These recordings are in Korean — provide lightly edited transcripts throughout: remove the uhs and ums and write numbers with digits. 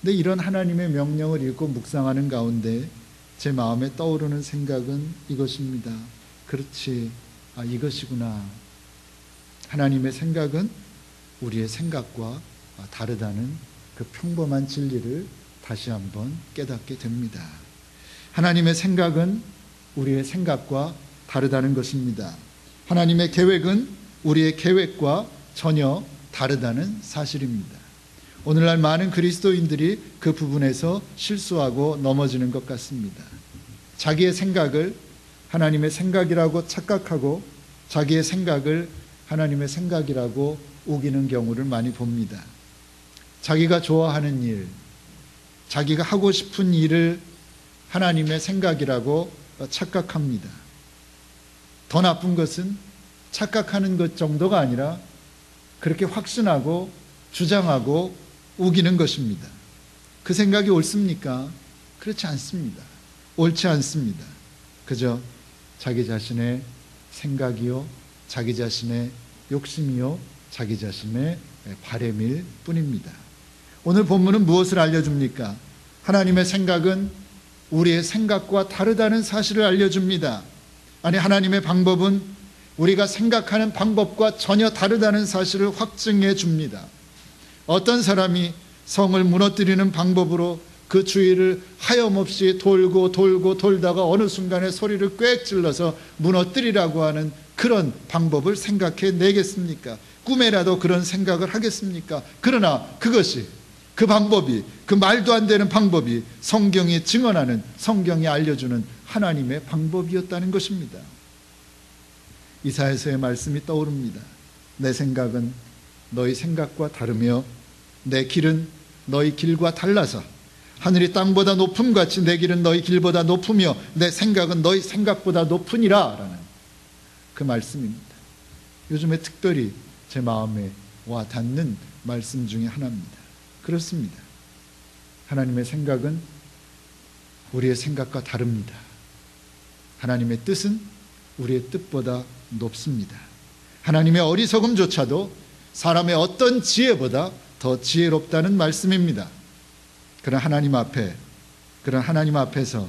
근데 이런 하나님의 명령을 읽고 묵상하는 가운데 제 마음에 떠오르는 생각은 이것입니다. 그렇지, 이것이구나. 하나님의 생각은 우리의 생각과 다르다는 그 평범한 진리를 다시 한번 깨닫게 됩니다. 하나님의 생각은 우리의 생각과 다르다는 것입니다. 하나님의 계획은 우리의 계획과 전혀 다르다는 사실입니다. 오늘날 많은 그리스도인들이 그 부분에서 실수하고 넘어지는 것 같습니다. 자기의 생각을 하나님의 생각이라고 착각하고 자기의 생각을 하나님의 생각이라고 우기는 경우를 많이 봅니다. 자기가 좋아하는 일, 자기가 하고 싶은 일을 하나님의 생각이라고 착각합니다. 더 나쁜 것은 착각하는 것 정도가 아니라 그렇게 확신하고 주장하고 우기는 것입니다. 그 생각이 옳습니까? 그렇지 않습니다. 옳지 않습니다. 그저 자기 자신의 생각이요, 자기 자신의 욕심이요, 자기 자신의 바램일 뿐입니다. 오늘 본문은 무엇을 알려줍니까? 하나님의 생각은 우리의 생각과 다르다는 사실을 알려줍니다. 아니, 하나님의 방법은 우리가 생각하는 방법과 전혀 다르다는 사실을 확증해 줍니다. 어떤 사람이 성을 무너뜨리는 방법으로 그 주위를 하염없이 돌고 돌다가 어느 순간에 소리를 꽥 질러서 무너뜨리라고 하는 그런 방법을 생각해 내겠습니까? 꿈에라도 그런 생각을 하겠습니까? 그러나 그것이, 그 방법이, 그 말도 안 되는 방법이 성경이 증언하는, 성경이 알려주는 하나님의 방법이었다는 것입니다. 이사야서의 말씀이 떠오릅니다. 내 생각은 너희 생각과 다르며 내 길은 너희 길과 달라서 하늘이 땅보다 높음같이 내 길은 너희 길보다 높으며 내 생각은 너희 생각보다 높으니라 라는 그 말씀입니다. 요즘에 특별히 제 마음에 와 닿는 말씀 중에 하나입니다. 그렇습니다. 하나님의 생각은 우리의 생각과 다릅니다. 하나님의 뜻은 우리의 뜻보다 높습니다. 하나님의 어리석음조차도 사람의 어떤 지혜보다 더 지혜롭다는 말씀입니다. 그런 하나님 앞에서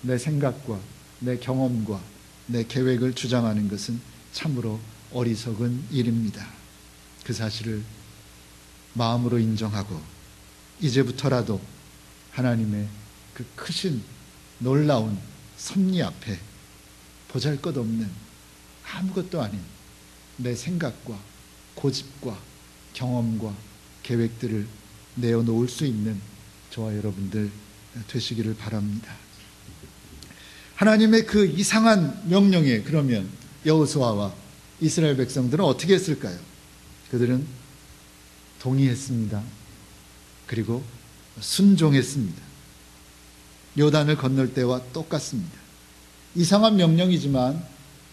내 생각과 내 경험과 내 계획을 주장하는 것은 참으로 어리석은 일입니다. 그 사실을 마음으로 인정하고 이제부터라도 하나님의 그 크신 놀라운 섭리 앞에 보잘것없는 아무것도 아닌 내 생각과 고집과 경험과 계획들을 내어놓을 수 있는 저와 여러분들 되시기를 바랍니다. 하나님의 그 이상한 명령에 그러면 여호수아와 이스라엘 백성들은 어떻게 했을까요? 그들은 동의했습니다. 그리고 순종했습니다. 요단을 건널 때와 똑같습니다. 이상한 명령이지만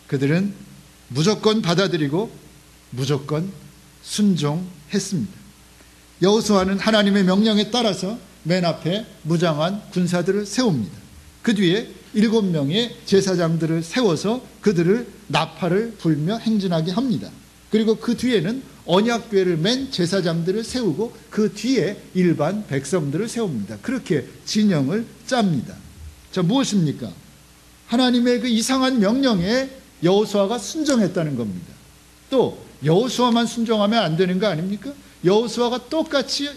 그들은 무조건 받아들이고 무조건 순종했습니다. 여호수아는 하나님의 명령에 따라서 맨 앞에 무장한 군사들을 세웁니다. 그 뒤에 7명의 제사장들을 세워서 그들을 나팔을 불며 행진하게 합니다. 그리고 그 뒤에는 언약궤를 맨 제사장들을 세우고 그 뒤에 일반 백성들을 세웁니다. 그렇게 진영을 짭니다. 자, 무엇입니까? 하나님의 그 이상한 명령에 여호수아가 순종했다는 겁니다. 또 여호수아만 순종하면 안 되는 거 아닙니까? 여호수아가 똑같이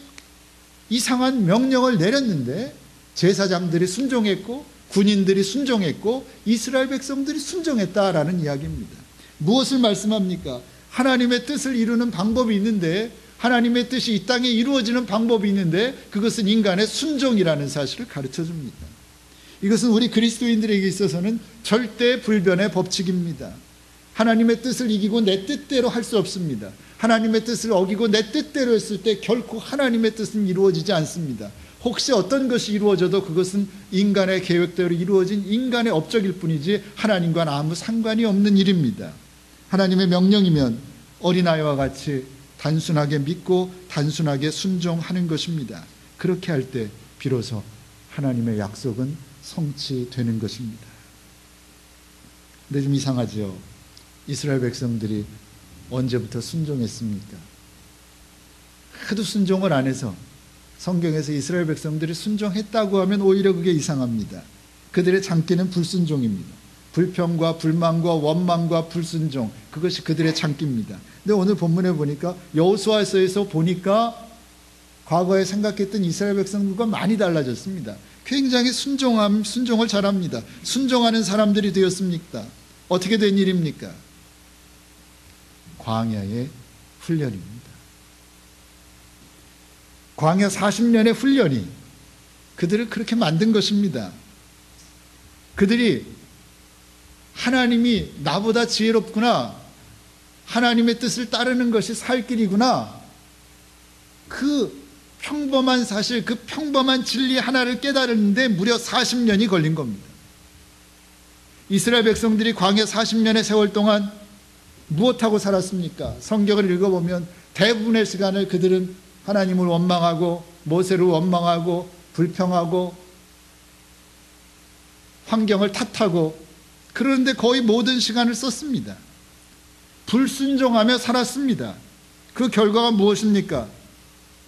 이상한 명령을 내렸는데 제사장들이 순종했고 군인들이 순종했고 이스라엘 백성들이 순종했다라는 이야기입니다. 무엇을 말씀합니까? 하나님의 뜻을 이루는 방법이 있는데, 하나님의 뜻이 이 땅에 이루어지는 방법이 있는데 그것은 인간의 순종이라는 사실을 가르쳐 줍니다. 이것은 우리 그리스도인들에게 있어서는 절대 불변의 법칙입니다. 하나님의 뜻을 이기고 내 뜻대로 할 수 없습니다. 하나님의 뜻을 어기고 내 뜻대로 했을 때 결코 하나님의 뜻은 이루어지지 않습니다. 혹시 어떤 것이 이루어져도 그것은 인간의 계획대로 이루어진 인간의 업적일 뿐이지 하나님과는 아무 상관이 없는 일입니다. 하나님의 명령이면 어린아이와 같이 단순하게 믿고 단순하게 순종하는 것입니다. 그렇게 할 때 비로소 하나님의 약속은 성취되는 것입니다. 근데 좀 이상하죠. 이스라엘 백성들이 언제부터 순종했습니까? 하도 순종을 안 해서 성경에서 이스라엘 백성들이 순종했다고 하면 오히려 그게 이상합니다. 그들의 장기는 불순종입니다. 불평과 불만과 원망과 불순종, 그것이 그들의 장기입니다. 근데 오늘 본문에 보니까 여호수아서에서 보니까 과거에 생각했던 이스라엘 백성들과 많이 달라졌습니다. 굉장히 순종을 잘합니다. 순종하는 사람들이 되었습니까? 어떻게 된 일입니까? 광야의 훈련입니다. 광야 40년의 훈련이 그들을 그렇게 만든 것입니다. 그들이 하나님이 나보다 지혜롭구나, 하나님의 뜻을 따르는 것이 살 길이구나, 그 평범한 사실, 그 평범한 진리 하나를 깨달았는데 무려 40년이 걸린 겁니다. 이스라엘 백성들이 광야 40년의 세월 동안 무엇하고 살았습니까? 성경을 읽어보면 대부분의 시간을 그들은 하나님을 원망하고 모세를 원망하고 불평하고 환경을 탓하고, 그런데 거의 모든 시간을 썼습니다. 불순종하며 살았습니다. 그 결과가 무엇입니까?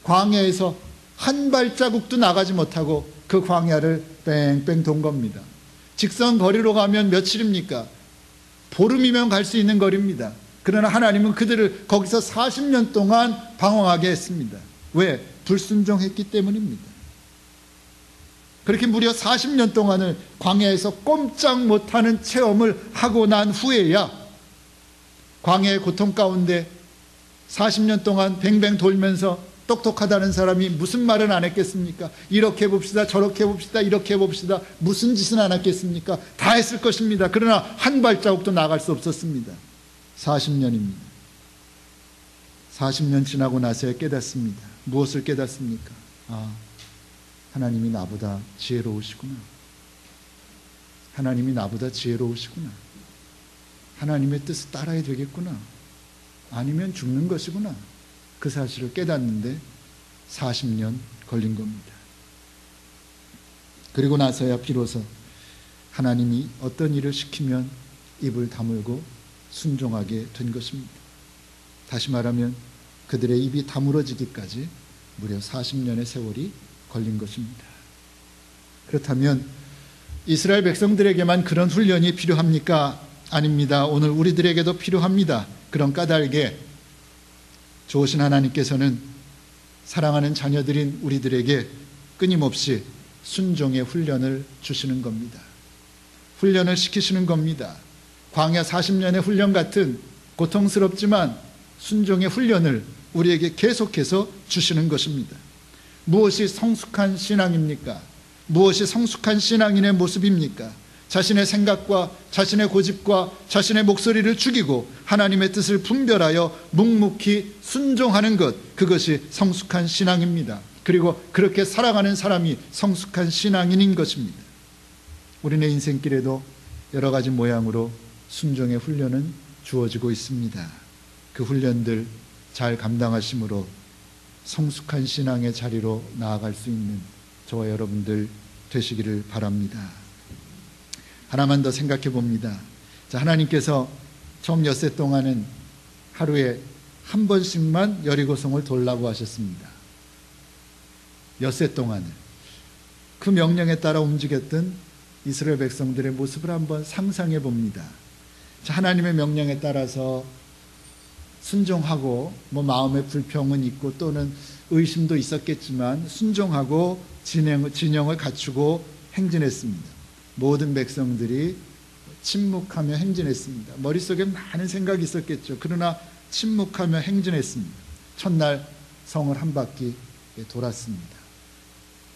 광야에서 한 발자국도 나가지 못하고 그 광야를 뺑뺑 돈 겁니다. 직선 거리로 가면 며칠입니까? 보름이면 갈 수 있는 거리입니다. 그러나 하나님은 그들을 거기서 40년 동안 방황하게 했습니다. 왜? 불순종했기 때문입니다. 그렇게 무려 40년 동안을 광야에서 꼼짝 못하는 체험을 하고 난 후에야 광야의 고통 가운데 40년 동안 뱅뱅 돌면서 똑똑하다는 사람이 무슨 말은 안 했겠습니까? 이렇게 해봅시다, 저렇게 해봅시다, 이렇게 해봅시다, 무슨 짓은 안 했겠습니까? 다 했을 것입니다. 그러나 한 발자국도 나갈 수 없었습니다. 40년입니다. 40년 지나고 나서야 깨닫습니다. 무엇을 깨닫습니까? 하나님이 나보다 지혜로우시구나. 하나님이 나보다 지혜로우시구나. 하나님의 뜻을 따라야 되겠구나. 아니면 죽는 것이구나. 그 사실을 깨닫는데 40년 걸린 겁니다. 그리고 나서야 비로소 하나님이 어떤 일을 시키면 입을 다물고 순종하게 된 것입니다. 다시 말하면 그들의 입이 다물어지기까지 무려 40년의 세월이 걸린 것입니다. 그렇다면 이스라엘 백성들에게만 그런 훈련이 필요합니까? 아닙니다. 오늘 우리들에게도 필요합니다. 그런 까닭에 좋으신 하나님께서는 사랑하는 자녀들인 우리들에게 끊임없이 순종의 훈련을 주시는 겁니다. 훈련을 시키시는 겁니다. 광야 40년의 훈련 같은 고통스럽지만 순종의 훈련을 우리에게 계속해서 주시는 것입니다. 무엇이 성숙한 신앙입니까? 무엇이 성숙한 신앙인의 모습입니까? 자신의 생각과 자신의 고집과 자신의 목소리를 죽이고 하나님의 뜻을 분별하여 묵묵히 순종하는 것, 그것이 성숙한 신앙입니다. 그리고 그렇게 살아가는 사람이 성숙한 신앙인인 것입니다. 우리네 인생길에도 여러 가지 모양으로 순종의 훈련은 주어지고 있습니다. 그 훈련들 잘 감당하심으로 성숙한 신앙의 자리로 나아갈 수 있는 저와 여러분들 되시기를 바랍니다. 하나만 더 생각해 봅니다. 자, 하나님께서 처음 엿새 동안은 하루에 한 번씩만 여리고성을 돌라고 하셨습니다. 엿새 동안은 그 명령에 따라 움직였던 이스라엘 백성들의 모습을 한번 상상해 봅니다. 자, 하나님의 명령에 따라서 순종하고 마음의 불평은 있고 또는 의심도 있었겠지만 순종하고 진영을 갖추고 행진했습니다. 모든 백성들이 침묵하며 행진했습니다. 머릿속에 많은 생각이 있었겠죠. 그러나 침묵하며 행진했습니다. 첫날 성을 한 바퀴 돌았습니다.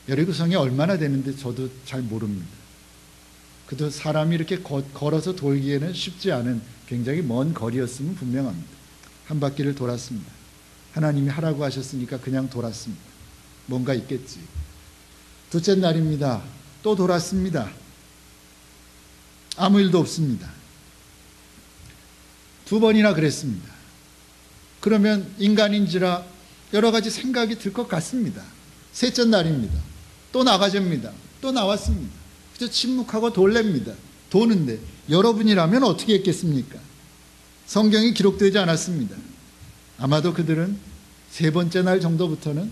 여리고성이 얼마나 되는데 저도 잘 모릅니다. 그도 사람이 이렇게 걸어서 돌기에는 쉽지 않은 굉장히 먼 거리였으면 분명합니다. 한 바퀴를 돌았습니다. 하나님이 하라고 하셨으니까 그냥 돌았습니다. 뭔가 있겠지. 둘째 날입니다. 또 돌았습니다. 아무 일도 없습니다. 두 번이나 그랬습니다. 그러면 인간인지라 여러 가지 생각이 들 것 같습니다. 셋째 날입니다. 또 나가줍니다. 또 나왔습니다. 그저 침묵하고 돌랩니다. 도는데 여러분이라면 어떻게 했겠습니까? 성경이 기록되지 않았습니다. 아마도 그들은 세 번째 날 정도부터는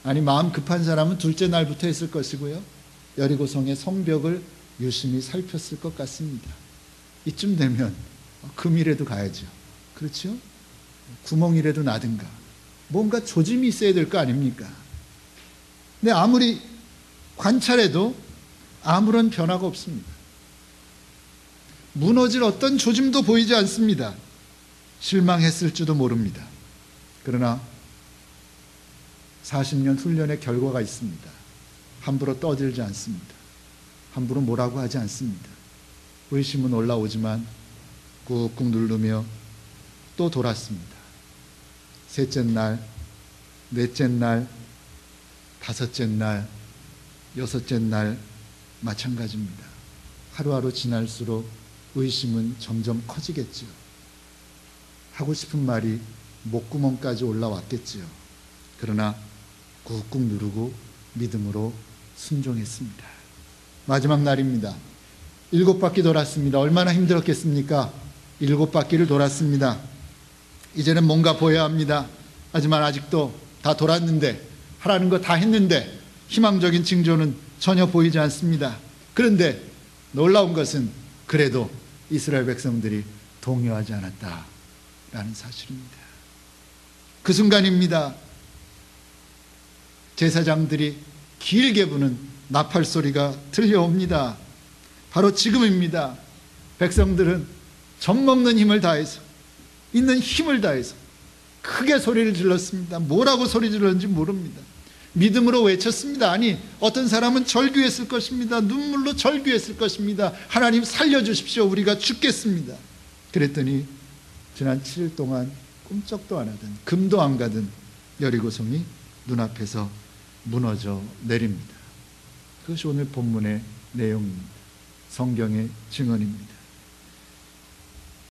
아니, 마음 급한 사람은 둘째 날부터 했을 것이고요. 여리고성의 성벽을 유심히 살폈을 것 같습니다. 이쯤 되면 금이라도 가야죠. 그렇죠? 구멍이라도 나든가 뭔가 조짐이 있어야 될 거 아닙니까? 근데 아무리 관찰해도 아무런 변화가 없습니다. 무너질 어떤 조짐도 보이지 않습니다. 실망했을지도 모릅니다. 그러나 40년 훈련의 결과가 있습니다. 함부로 떠들지 않습니다. 함부로 뭐라고 하지 않습니다. 의심은 올라오지만 꾹꾹 누르며 또 돌았습니다. 셋째 날, 넷째 날, 다섯째 날, 여섯째 날 마찬가지입니다. 하루하루 지날수록 의심은 점점 커지겠지요. 하고 싶은 말이 목구멍까지 올라왔겠지요. 그러나 꾹꾹 누르고 믿음으로 순종했습니다. 마지막 날입니다. 7바퀴 돌았습니다. 얼마나 힘들었겠습니까? 7바퀴를 돌았습니다. 이제는 뭔가 보여야 합니다. 하지만 아직도 다 돌았는데, 하라는 거 다 했는데 희망적인 징조는 전혀 보이지 않습니다. 그런데 놀라운 것은 그래도 이스라엘 백성들이 동요하지 않았다라는 사실입니다. 그 순간입니다. 제사장들이 길게 부는 나팔 소리가 들려옵니다. 바로 지금입니다. 백성들은 젖먹는 힘을 다해서, 있는 힘을 다해서 크게 소리를 질렀습니다. 뭐라고 소리 질렀는지 모릅니다. 믿음으로 외쳤습니다. 아니, 어떤 사람은 절규했을 것입니다. 눈물로 절규했을 것입니다. 하나님 살려주십시오. 우리가 죽겠습니다. 그랬더니 지난 7일 동안 꿈쩍도 안 하던, 금도 안 가던 여리고성이 눈앞에서 무너져 내립니다. 그것이 오늘 본문의 내용입니다. 성경의 증언입니다.